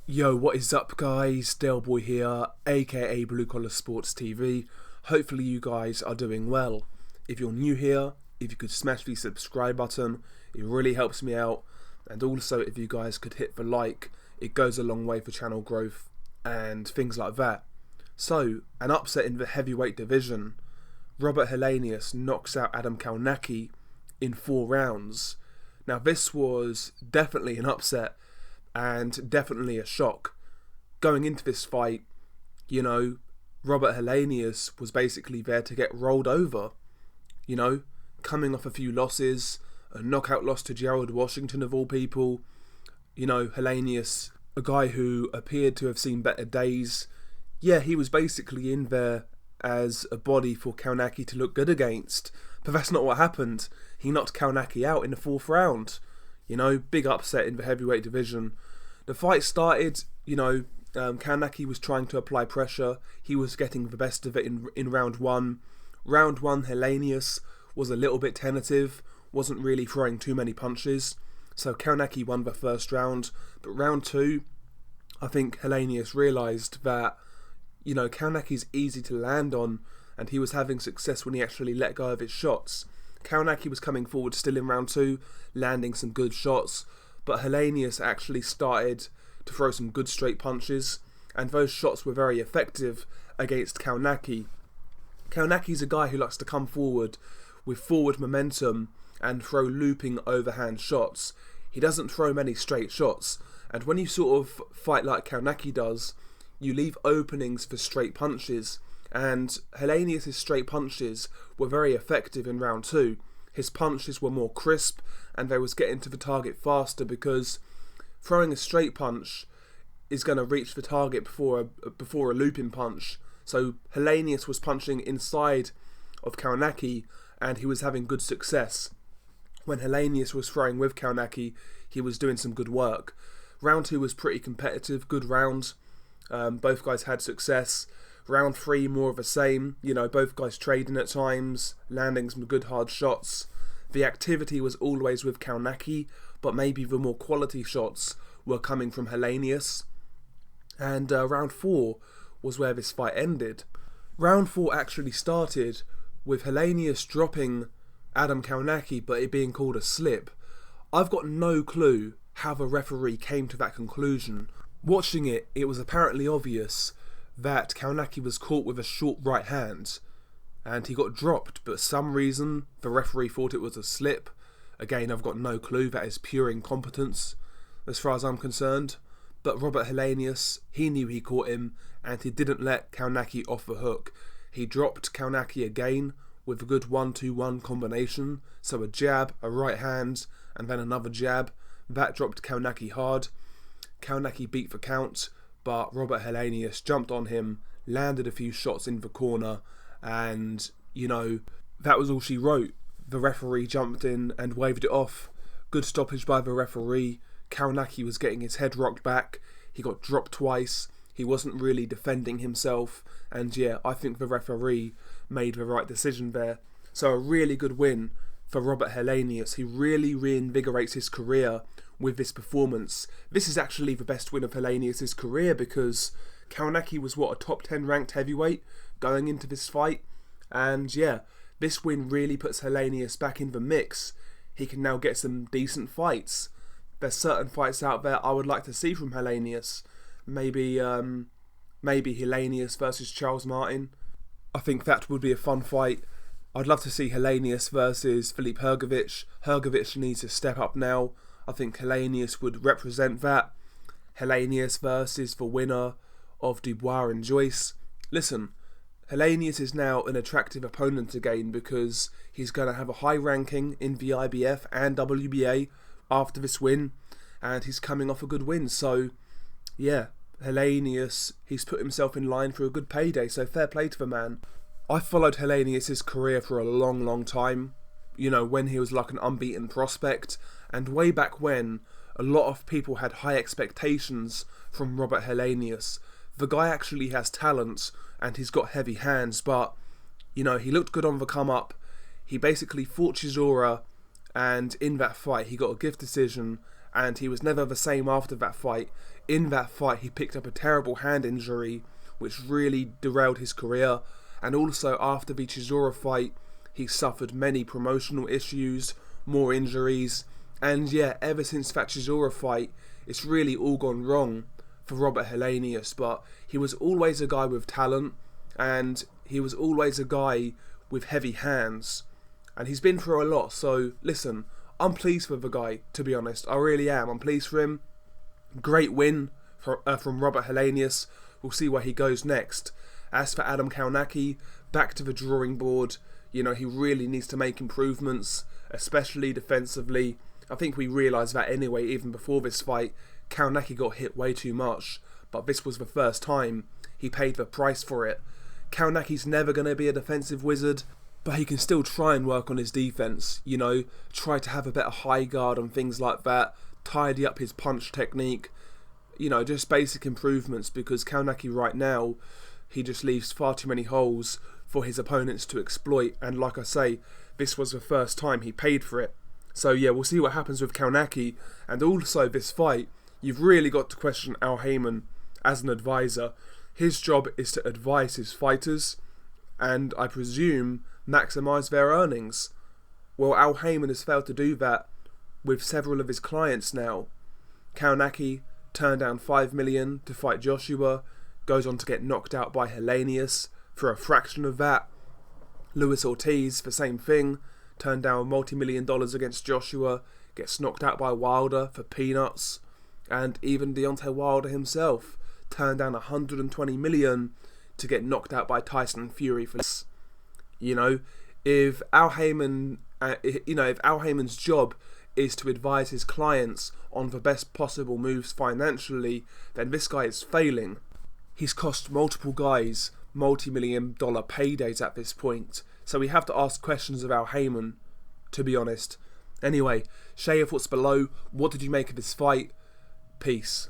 Yo, what is up guys? Dale Boy here, aka Blue Collar Sports TV. Hopefully you guys are doing well. If you're new here, if you could smash the subscribe button, it really helps me out. And also if you guys could hit the like, it goes a long way for channel growth and things like that. So, an upset in the heavyweight division. Robert Helenius knocks out Adam Kownacki in 4 rounds. Now this was definitely an upset and definitely a shock. Going into this fight, Robert Helenius was basically there to get rolled over. Coming off a few losses, a knockout loss to Gerald Washington of all people. Helenius, a guy who appeared to have seen better days. Yeah, he was basically in there as a body for Kownacki to look good against. But that's not what happened. He knocked Kownacki out in the 4th round. Big upset in the heavyweight division. The fight started, Kownacki was trying to apply pressure. He was getting the best of it in round 1. Round 1, Helenius was a little bit tentative, wasn't really throwing too many punches. So Kownacki won the first round. But round 2, I think Helenius realised that, Kownacki's easy to land on, and he was having success when he actually let go of his shots. Kownacki was coming forward still in round 2, landing some good shots, but Helenius actually started to throw some good straight punches, and those shots were very effective against Kownacki. Kownacki's a guy who likes to come forward with forward momentum and throw looping overhand shots. He doesn't throw many straight shots, and when you sort of fight like Kownacki does, you leave openings for straight punches, and Helenius' straight punches were very effective in round 2. His punches were more crisp and they was getting to the target faster, because throwing a straight punch is going to reach the target before a looping punch. So Helenius was punching inside of Kownacki and he was having good success. When Helenius was throwing with Kownacki, he was doing some good work. Round 2 was pretty competitive, good round. Both guys had success. Round 3, more of the same. Both guys trading at times, landing some good hard shots. The activity was always with Kownacki, but maybe the more quality shots were coming from Helenius. And round 4 was where this fight ended. Round 4 actually started with Helenius dropping Adam Kownacki, but it being called a slip. I've got no clue how the referee came to that conclusion. Watching it, it was apparently obvious that Kownacki was caught with a short right hand and he got dropped, but for some reason the referee thought it was a slip. Again, I've got no clue. That is pure incompetence as far as I'm concerned. But Robert Helenius, he knew he caught him and he didn't let Kownacki off the hook. He dropped Kownacki again with a good 1-2-1 combination. So a jab, a right hand and then another jab. That dropped Kownacki hard. Kownacki beat the count, but Robert Helenius jumped on him, landed a few shots in the corner, and, that was all she wrote. The referee jumped in and waved it off. Good stoppage by the referee. Kownacki was getting his head rocked back. He got dropped twice. He wasn't really defending himself, and yeah, I think the referee made the right decision there. So a really good win for Robert Helenius. He really reinvigorates his career with this performance. This is actually the best win of Helenius' career, because Kownacki was a top 10 ranked heavyweight going into this fight, and yeah, this win really puts Helenius back in the mix. He can now get some decent fights. There's certain fights out there I would like to see from Helenius. Maybe Helenius versus Charles Martin. I think that would be a fun fight. I'd love to see Helenius versus Filip Hrgović. Hrgović needs to step up now. I think Helenius would represent that. Helenius versus the winner of Dubois and Joyce. Listen, Helenius is now an attractive opponent again, because he's going to have a high ranking in the IBF and WBA after this win, and he's coming off a good win. So yeah, Helenius, he's put himself in line for a good payday, so fair play to the man. I followed Helenius' career for a long time, when he was like an unbeaten prospect, and way back when, a lot of people had high expectations from Robert Helenius. The guy actually has talent, and he's got heavy hands, but, he looked good on the come up. He basically fought Chisora, and in that fight he got a gift decision, and he was never the same after that fight. In that fight, he picked up a terrible hand injury, which really derailed his career. And also after the Chisora fight, he suffered many promotional issues, more injuries. And yeah, ever since that Chisora fight, it's really all gone wrong for Robert Helenius. But he was always a guy with talent, and he was always a guy with heavy hands. And he's been through a lot. So listen, I'm pleased for the guy, to be honest. I really am. I'm pleased for him. Great win from Robert Helenius. We'll see where he goes next. As for Adam Kownacki, back to the drawing board. You know, he really needs to make improvements, especially defensively. I think we realised that anyway, even before this fight. Kownacki got hit way too much, but this was the first time he paid the price for it. Kownacki's never going to be a defensive wizard, but he can still try and work on his defence, you know, try to have a better high guard and things like that, tidy up his punch technique, you know, just basic improvements, because Kownacki right now, he just leaves far too many holes for his opponents to exploit, and like I say, this was the first time he paid for it. So yeah, we'll see what happens with Kownacki. And also this fight, you've really got to question Al Haymon as an advisor. His job is to advise his fighters, and I presume maximise their earnings. Well, Al Haymon has failed to do that with several of his clients now. Kownacki turned down $5 million to fight Joshua, goes on to get knocked out by Helenius for a fraction of that. Luis Ortiz, the same thing, turned down multi-million dollars against Joshua, gets knocked out by Wilder for peanuts. And even Deontay Wilder himself turned down $120 million to get knocked out by Tyson Fury for this. You know, if Al Haymon's job is to advise his clients on the best possible moves financially, then this guy is failing. He's cost multiple guys multi-million-dollar paydays at this point, so we have to ask questions of Al Haymon, to be honest. Anyway, share your thoughts below. What did you make of this fight? Peace.